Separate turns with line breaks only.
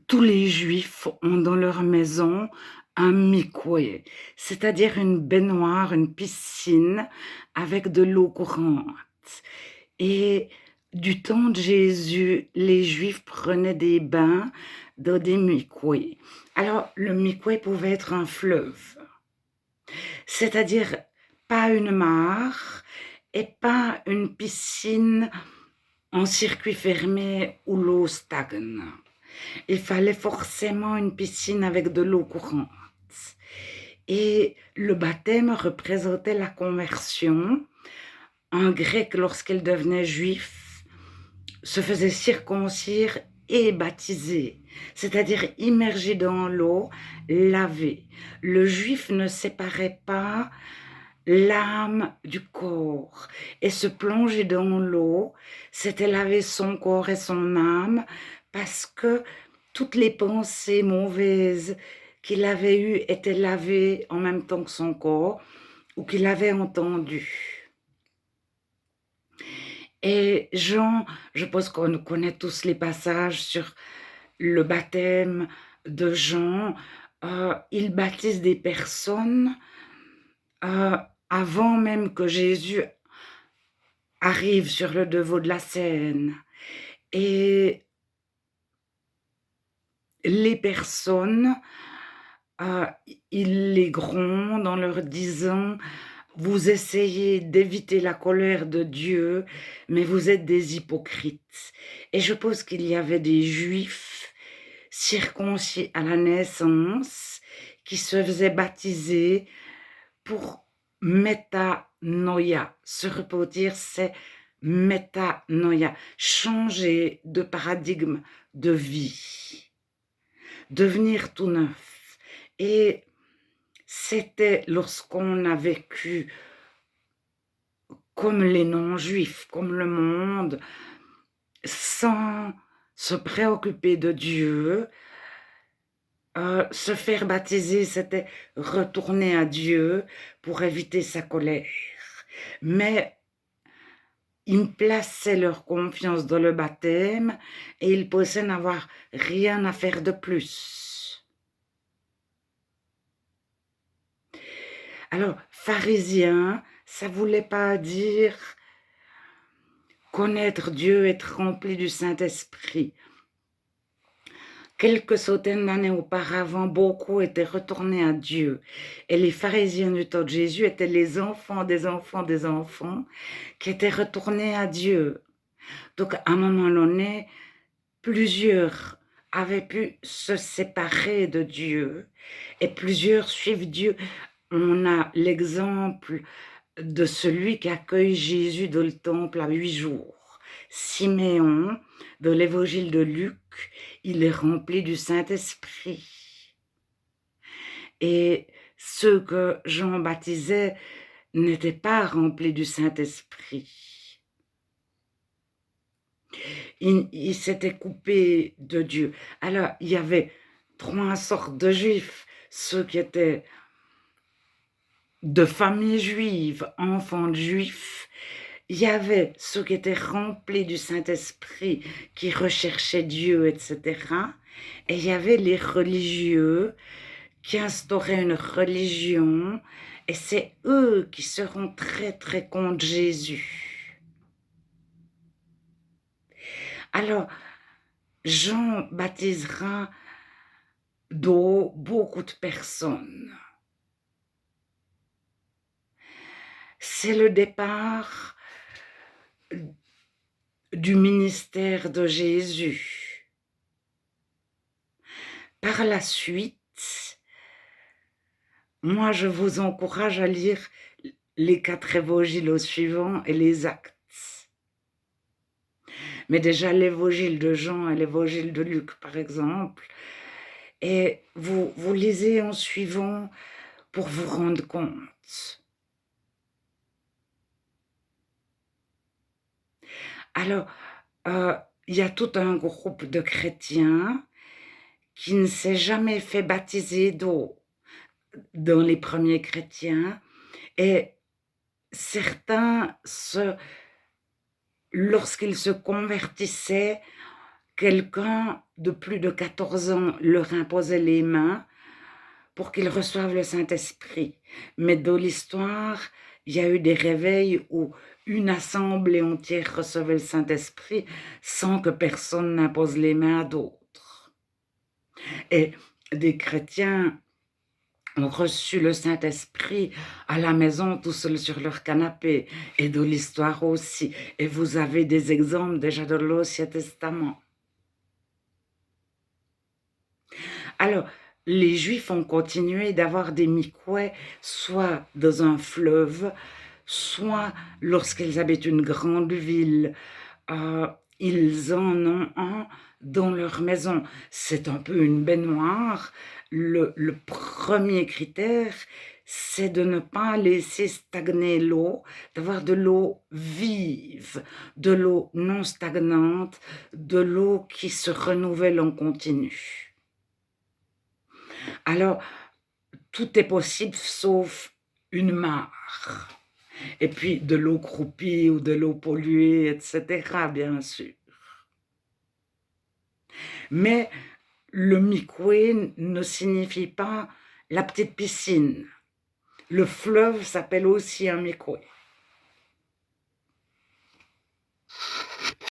Tous les juifs ont dans leur maison un mikvé, c'est-à-dire une baignoire, une piscine avec de l'eau courante. Et du temps de Jésus, les Juifs prenaient des bains dans des mikvés. Alors, le mikvé pouvait être un fleuve, c'est-à-dire pas une mare et pas une piscine en circuit fermé où l'eau stagne. Il fallait forcément une piscine avec de l'eau courante. Et le baptême représentait la conversion. Un grec, lorsqu'il devenait juif, se faisait circoncire et baptiser, c'est-à-dire immergé dans l'eau, lavé. Le juif ne séparait pas l'âme du corps et se plonger dans l'eau, c'était laver son corps et son âme parce que toutes les pensées mauvaises qu'il avait eues étaient lavées en même temps que son corps ou qu'il avait entendues. Et Jean, je pense qu'on connaît tous les passages sur le baptême de Jean. Il baptise des personnes euh, avant même que Jésus arrive sur le devant de la scène. Et les personnes, il les gronde en leur disant: vous essayez d'éviter la colère de Dieu, mais vous êtes des hypocrites. Et je pense qu'il y avait des juifs circoncis à la naissance qui se faisaient baptiser pour métanoïa. Se repentir, c'est métanoïa, changer de paradigme de vie, devenir tout neuf. Et c'était lorsqu'on a vécu comme les non-juifs, comme le monde, sans se préoccuper de Dieu. Se faire baptiser, c'était retourner à Dieu pour éviter sa colère. Mais ils plaçaient leur confiance dans le baptême et ils pensaient n'avoir rien à faire de plus. Alors, pharisien, ça ne voulait pas dire connaître Dieu, être rempli du Saint-Esprit. Quelques centaines d'années auparavant, beaucoup étaient retournés à Dieu. Et les pharisiens du temps de Jésus étaient les enfants des enfants des enfants qui étaient retournés à Dieu. Donc, à un moment donné, plusieurs avaient pu se séparer de Dieu et plusieurs suivent Dieu. On a l'exemple de celui qui accueille Jésus dans le temple à 8 jours. Siméon, dans l'évangile de Luc, il est rempli du Saint-Esprit. Et ceux que Jean baptisait n'étaient pas remplis du Saint-Esprit. Il s'était coupé de Dieu. Alors, il y avait trois sortes de juifs, ceux qui étaient de famille juive, enfants de juifs. Il y avait ceux qui étaient remplis du Saint-Esprit, qui recherchaient Dieu, etc. Et il y avait les religieux qui instauraient une religion, et c'est eux qui seront très très contre Jésus. Alors, Jean baptisera d'eau beaucoup de personnes. C'est le départ du ministère de Jésus. Par la suite, moi je vous encourage à lire les 4 évangiles suivants et les actes. Mais déjà l'évangile de Jean et l'évangile de Luc, par exemple, et vous lisez en suivant pour vous rendre compte. Alors, il y a tout un groupe de chrétiens qui ne s'est jamais fait baptiser d'eau dans les premiers chrétiens, et certains, lorsqu'ils se convertissaient, quelqu'un de plus de 14 ans leur imposait les mains pour qu'ils reçoivent le Saint-Esprit. Mais dans l'histoire, il y a eu des réveils où une assemblée entière recevait le Saint-Esprit sans que personne n'impose les mains à d'autres. Et des chrétiens ont reçu le Saint-Esprit à la maison tout seuls sur leur canapé, et dans l'histoire aussi. Et vous avez des exemples déjà dans l'Ancien Testament. Alors, les Juifs ont continué d'avoir des mikvahs, soit dans un fleuve, soit lorsqu'ils habitent une grande ville, ils en ont un dans leur maison. C'est un peu une baignoire. Le premier critère, c'est de ne pas laisser stagner l'eau, d'avoir de l'eau vive, de l'eau non stagnante, de l'eau qui se renouvelle en continu. Alors, tout est possible sauf une mare. Et puis de l'eau croupie ou de l'eau polluée, etc., bien sûr. Mais le mikvé ne signifie pas la petite piscine. Le fleuve s'appelle aussi un mikvé.